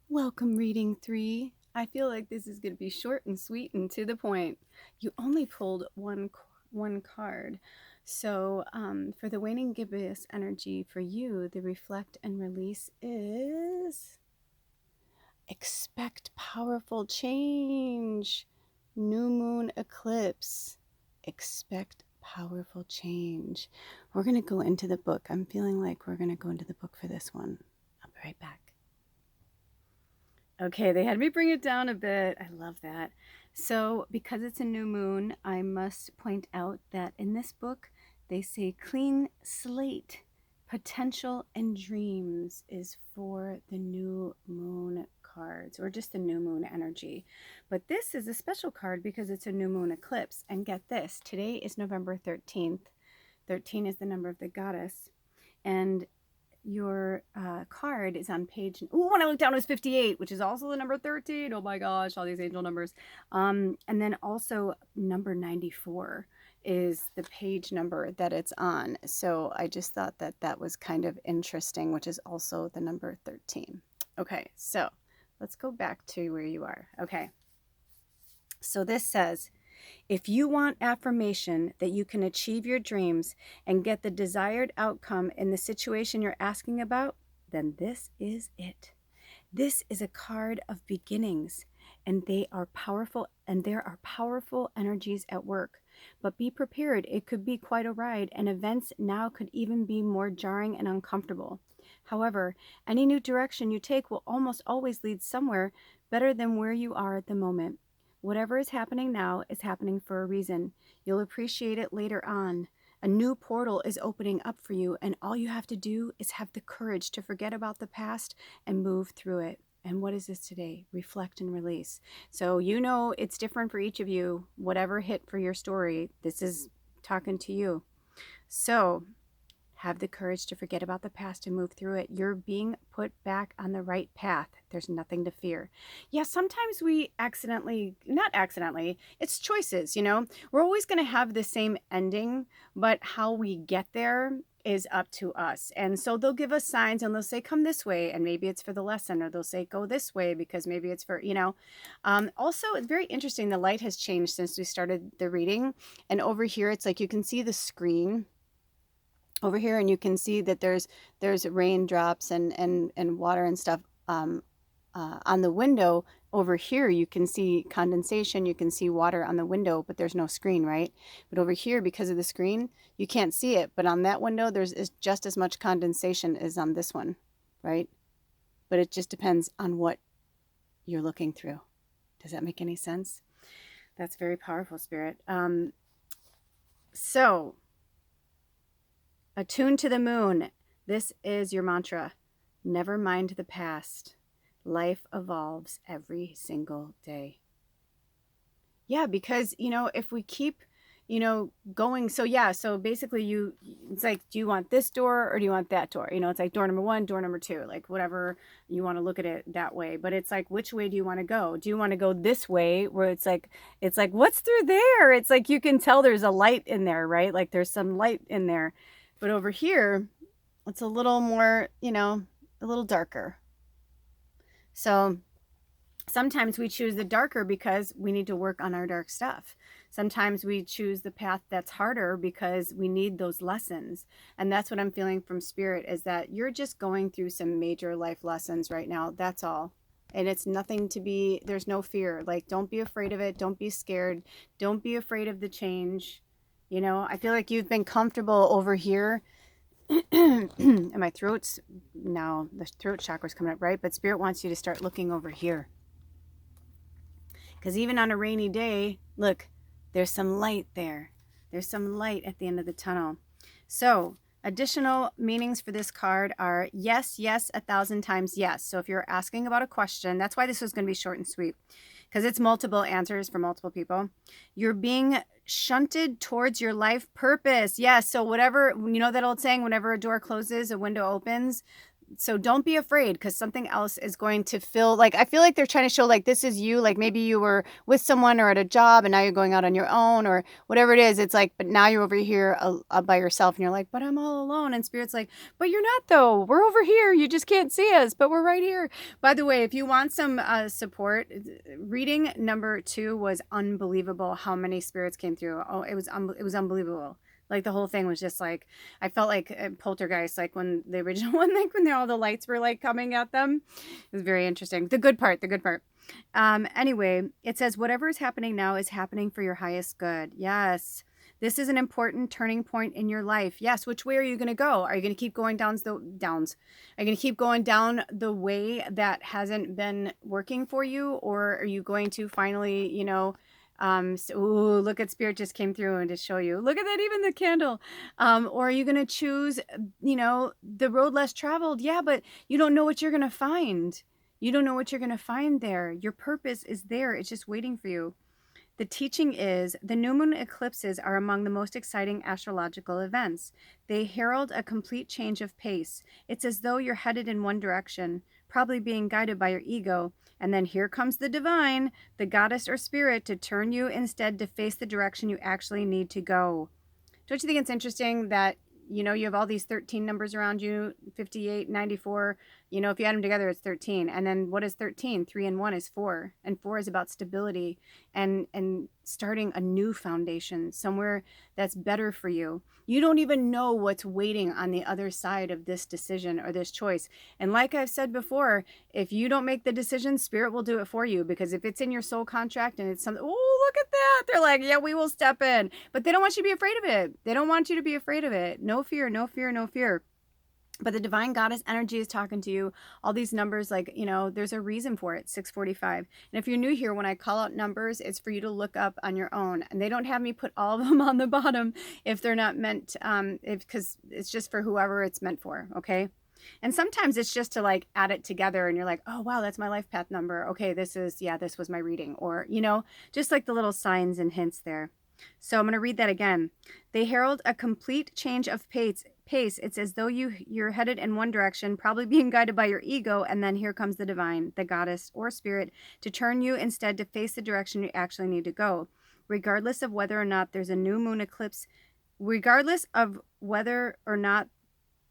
Welcome, reading 3. I feel like this is going to be short and sweet and to the point. You only pulled one card. So for the waning gibbous energy for you, the reflect and release is expect powerful change. New moon eclipse. Expect powerful change. We're going to go into the book. I'm feeling like we're going to go into the book for this one. I'll be right back. Okay, they had me bring it down a bit. I love that. So, because it's a new moon, I must point out that in this book, they say clean slate, potential, and dreams is for the new moon cards or just the new moon energy. But this is a special card because it's a new moon eclipse. And get this, today is November 13th. 13 is the number of the goddess. And your card is on page, when I looked down, it was 58, which is also the number 13. Oh my gosh, all these angel numbers. And then also number 94 is the page number that it's on. So I just thought that that was kind of interesting, which is also the number 13. Okay, so let's go back to where you are. Okay, so this says, if you want affirmation that you can achieve your dreams and get the desired outcome in the situation you're asking about, then this is it. This is a card of beginnings, and they are powerful, and there are powerful energies at work. But be prepared, it could be quite a ride, and events now could even be more jarring and uncomfortable. However, any new direction you take will almost always lead somewhere better than where you are at the moment. Whatever is happening now is happening for a reason. You'll appreciate it later on. A new portal is opening up for you, and all you have to do is have the courage to forget about the past and move through it. And what is this today? Reflect and release. So you know it's different for each of you. Whatever hit for your story, this is talking to you. So have the courage to forget about the past and move through it. You're being put back on the right path. There's nothing to fear. Yeah, sometimes we not accidentally, it's choices, you know? We're always going to have the same ending, but how we get there is up to us. And so they'll give us signs and they'll say, come this way. And maybe it's for the lesson, or they'll say, go this way because maybe it's for, Also, it's very interesting. The light has changed since we started the reading. And over here, it's like you can see the screen over here, and you can see that there's raindrops and water and stuff on the window. Over here you can see condensation, you can see water on the window, but there's no screen, right? But over here, because of the screen, you can't see it, but on that window there's just as much condensation as on this one, right? But it just depends on what you're looking through. Does that make any sense? That's very powerful, Spirit. So attune to the moon. This is your mantra. Never mind the past. Life evolves every single day. Yeah, because, if we keep, going. So basically it's like, do you want this door or do you want that door? It's like door number 1, door number 2, like whatever you want to look at it that way. But it's like, which way do you want to go? Do you want to go this way where it's like, what's through there? It's like, you can tell there's a light in there, right? Like there's some light in there. But over here, it's a little more, a little darker. So sometimes we choose the darker because we need to work on our dark stuff. Sometimes we choose the path that's harder because we need those lessons. And that's what I'm feeling from Spirit, is that you're just going through some major life lessons right now. That's all. And it's nothing to be, there's no fear. Like, don't be afraid of it. Don't be scared. Don't be afraid of the change. I feel like you've been comfortable over here. And my throat's now, the throat chakra's coming up, right? But Spirit wants you to start looking over here. Because even on a rainy day, look, there's some light there. There's some light at the end of the tunnel. So additional meanings for this card are yes, yes, 1,000 times yes. So if you're asking about a question, that's why this was going to be short and sweet, because it's multiple answers for multiple people. You're being shunted towards your life purpose. Yes, so whatever, that old saying, whenever a door closes, a window opens. So don't be afraid, because something else is going to fill, like, I feel like they're trying to show like this is you, like maybe you were with someone or at a job and now you're going out on your own or whatever it is. It's like, but now you're over here by yourself and you're like, but I'm all alone. And Spirit's like, but you're not though. We're over here. You just can't see us, but we're right here. By the way, if you want some support, reading number 2 was unbelievable. How many spirits came through? Oh, it was unbelievable. Like the whole thing was just like, I felt like Poltergeist, like when the original one, like when all the lights were like coming at them. It was very interesting. The good part. Anyway, it says, whatever is happening now is happening for your highest good. Yes. This is an important turning point in your life. Yes. Which way are you going to go? Are you going to keep going downs? Are you going to keep going down the way that hasn't been working for you? Or are you going to finally, ooh, look at Spirit just came through and to show you. Look at that, even the candle. Or are you going to choose, the road less traveled? Yeah, but you don't know what you're going to find. You don't know what you're going to find there. Your purpose is there. It's just waiting for you. The teaching is the new moon eclipses are among the most exciting astrological events. They herald a complete change of pace. It's as though you're headed in one direction, probably being guided by your ego. And then here comes the divine, the goddess or spirit, to turn you instead to face the direction you actually need to go. Don't you think it's interesting that, you have all these 13 numbers around you, 58, 94, if you add them together, it's 13. And then what is 13? 3 and 1 is 4. And 4 is about stability and starting a new foundation, somewhere that's better for you. You don't even know what's waiting on the other side of this decision or this choice. And like I've said before, if you don't make the decision, Spirit will do it for you. Because if it's in your soul contract and it's something, oh, look at that. They're like, yeah, we will step in. But they don't want you to be afraid of it. They don't want you to be afraid of it. No fear, no fear, no fear. But the divine goddess energy is talking to you. All these numbers, like, there's a reason for it, 645. And if you're new here, when I call out numbers, it's for you to look up on your own. And they don't have me put all of them on the bottom if they're not meant, because it's just for whoever it's meant for, okay? And sometimes it's just to like add it together and you're like, oh, wow, that's my life path number. Okay, this was my reading. Or, just like the little signs and hints there. So I'm going to read that again. They herald a complete change of pace. It's as though you're headed in one direction, probably being guided by your ego, and then here comes the divine, the goddess or spirit, to turn you instead to face the direction you actually need to go. Regardless of whether or not there's a new moon eclipse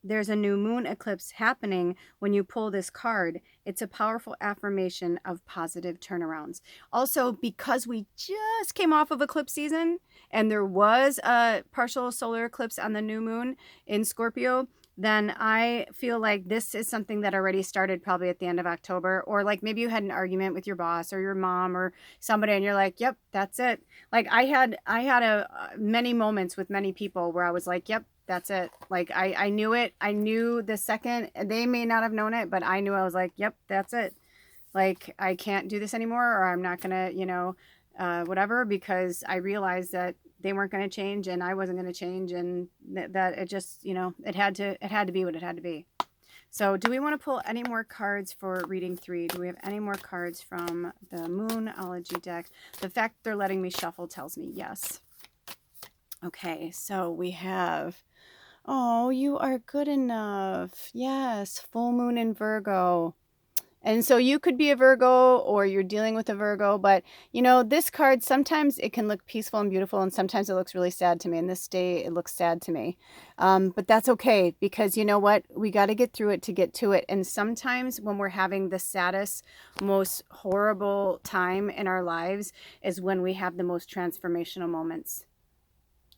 there's a new moon eclipse happening when you pull this card, it's a powerful affirmation of positive turnarounds. Also, because we just came off of eclipse season and there was a partial solar eclipse on the new moon in Scorpio, then I feel like this is something that already started probably at the end of October. Or like maybe you had an argument with your boss or your mom or somebody and you're like, yep, that's it. Like I had many moments with many people where I was like, yep, that's it. Like I knew it. I knew the second. They may not have known it, but I knew. I was like, yep, that's it. Like I can't do this anymore, or I'm not gonna, whatever, because I realized that they weren't going to change and I wasn't going to change, and that it just, it had to be what it had to be. So do we want to pull any more cards for reading 3? Do we have any more cards from the Moonology deck? The fact they're letting me shuffle tells me yes. Okay, so we have, oh, you are good enough. Yes, full moon in Virgo. And so you could be a Virgo or you're dealing with a Virgo, but this card, sometimes it can look peaceful and beautiful and sometimes it looks really sad to me. And this day it looks sad to me. But that's okay, because you know what? We got to get through it to get to it. And sometimes when we're having the saddest, most horrible time in our lives is when we have the most transformational moments.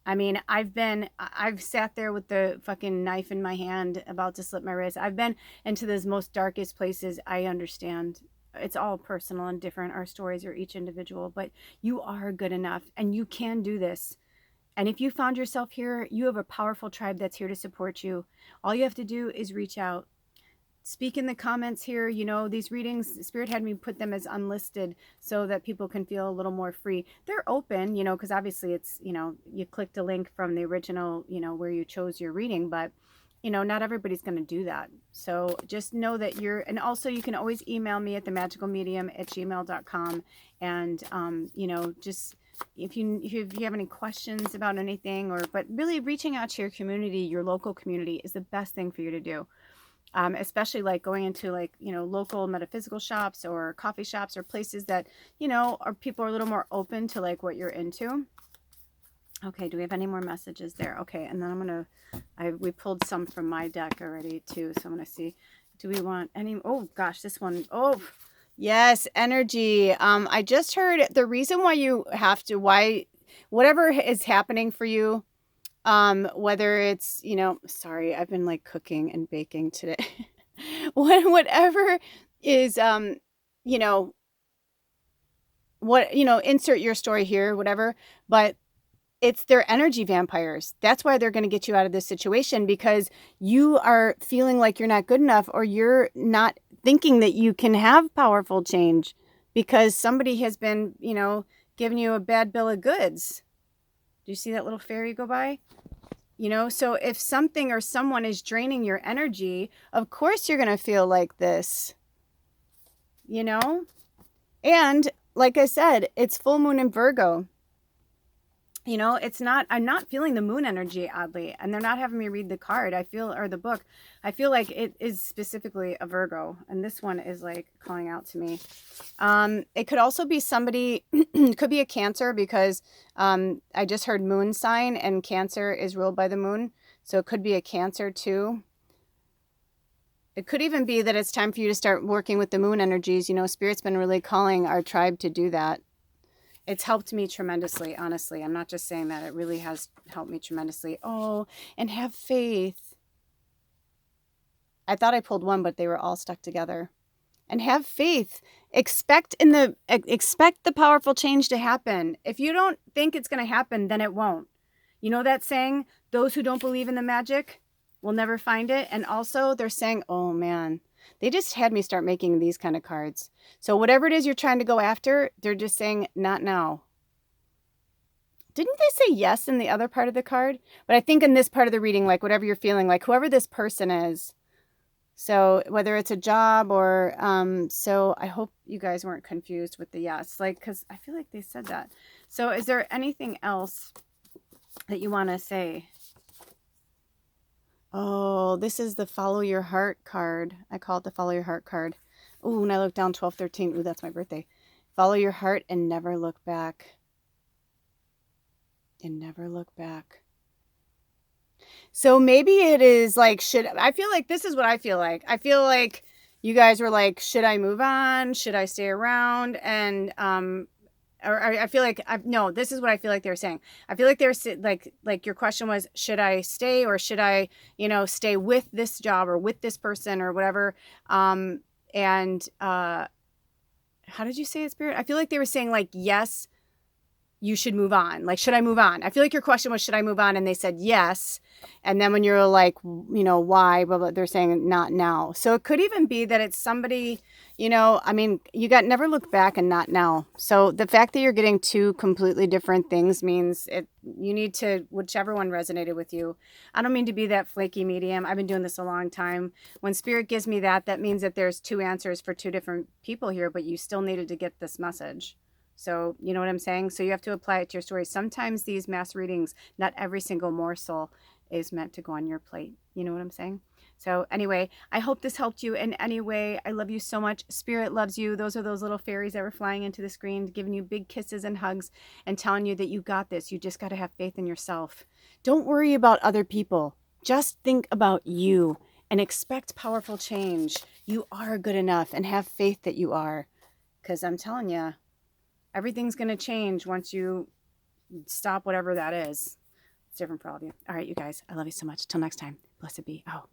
I mean, I've sat there with the fucking knife in my hand about to slit my wrist. I've been into those most darkest places. I understand. It's all personal and different. Our stories are each individual, but you are good enough and you can do this. And if you found yourself here, you have a powerful tribe that's here to support you. All you have to do is reach out. Speak in the comments here. These readings, Spirit had me put them as unlisted so that people can feel a little more free. They're open, because obviously it's, you clicked a link from the original, where you chose your reading, but, not everybody's going to do that. So just know that and also you can always email me at themagicalmedium@gmail.com. And, just if you have any questions about anything, but really reaching out to your community, your local community, is the best thing for you to do. especially like going into like, local metaphysical shops or coffee shops or places that, are people are a little more open to like what you're into. Okay, do we have any more messages there? Okay, and then we pulled some from my deck already too, so I'm gonna see. Do we want any? Oh gosh, this one. Oh, yes, energy. I just heard the reason why you have to, whatever is happening for you, whether it's, sorry, I've been like cooking and baking today. Whatever is, you know, insert your story here, whatever, but it's their energy vampires. That's why they're going to get you out of this situation, because you are feeling like you're not good enough, or you're not thinking that you can have powerful change because somebody has been, giving you a bad bill of goods. Do you see that little fairy go by? So if something or someone is draining your energy, of course you're going to feel like this, And like I said, it's full moon in Virgo. I'm not feeling the moon energy, oddly, and they're not having me read the card. Or the book. I feel like it is specifically a Virgo, and this one is like calling out to me. It could also be somebody, it could be a Cancer, because I just heard moon sign, and Cancer is ruled by the moon. So it could be a Cancer too. It could even be that it's time for you to start working with the moon energies. Spirit's been really calling our tribe to do that. It's helped me tremendously, honestly. I'm not just saying that. It really has helped me tremendously. Oh, and have faith. I thought I pulled one, but they were all stuck together. And have faith. Expect the powerful change to happen. If you don't think it's going to happen, then it won't. You know that saying, those who don't believe in the magic will never find it. And also they're saying, oh man, they just had me start making these kind of cards. So whatever it is you're trying to go after, they're just saying, not now. Didn't they say yes in the other part of the card? But I think in this part of the reading, like whatever you're feeling, like whoever this person is. So whether it's a job or, so I hope you guys weren't confused with the yes, because I feel like they said that. So is there anything else that you want to say? Oh, this is the Follow Your Heart card. I call it the Follow Your Heart card. Ooh, and I look down 12/13. Ooh, that's my birthday. Follow your heart and never look back. And never look back. So maybe it is like, I feel like this is what I feel like. I feel like you guys were like, should I move on? Should I stay around? And, I feel like, no, this is what I feel like they were saying. I feel like they're like your question was, should I stay, or should I, stay with this job or with this person or whatever? How did you say it, Spirit? I feel like they were saying like, yes, you should move on. Like, should I move on? I feel like your question was, should I move on? And they said yes. And then when you're like, why? Blah, blah, they're saying not now. So it could even be that it's somebody, you got never look back and not now. So the fact that you're getting two completely different things means you need to, whichever one resonated with you. I don't mean to be that flaky medium. I've been doing this a long time. When Spirit gives me that means that there's two answers for two different people here, but you still needed to get this message. So you know what I'm saying? So you have to apply it to your story. Sometimes these mass readings, not every single morsel is meant to go on your plate. You know what I'm saying? So anyway, I hope this helped you in any way. I love you so much. Spirit loves you. Those are those little fairies that were flying into the screen, giving you big kisses and hugs and telling you that you got this. You just got to have faith in yourself. Don't worry about other people. Just think about you and expect powerful change. You are good enough, and have faith that you are. Because I'm telling you, everything's going to change once you stop whatever that is. It's different for all of you. All right, you guys, I love you so much. Till next time, blessed be. Oh.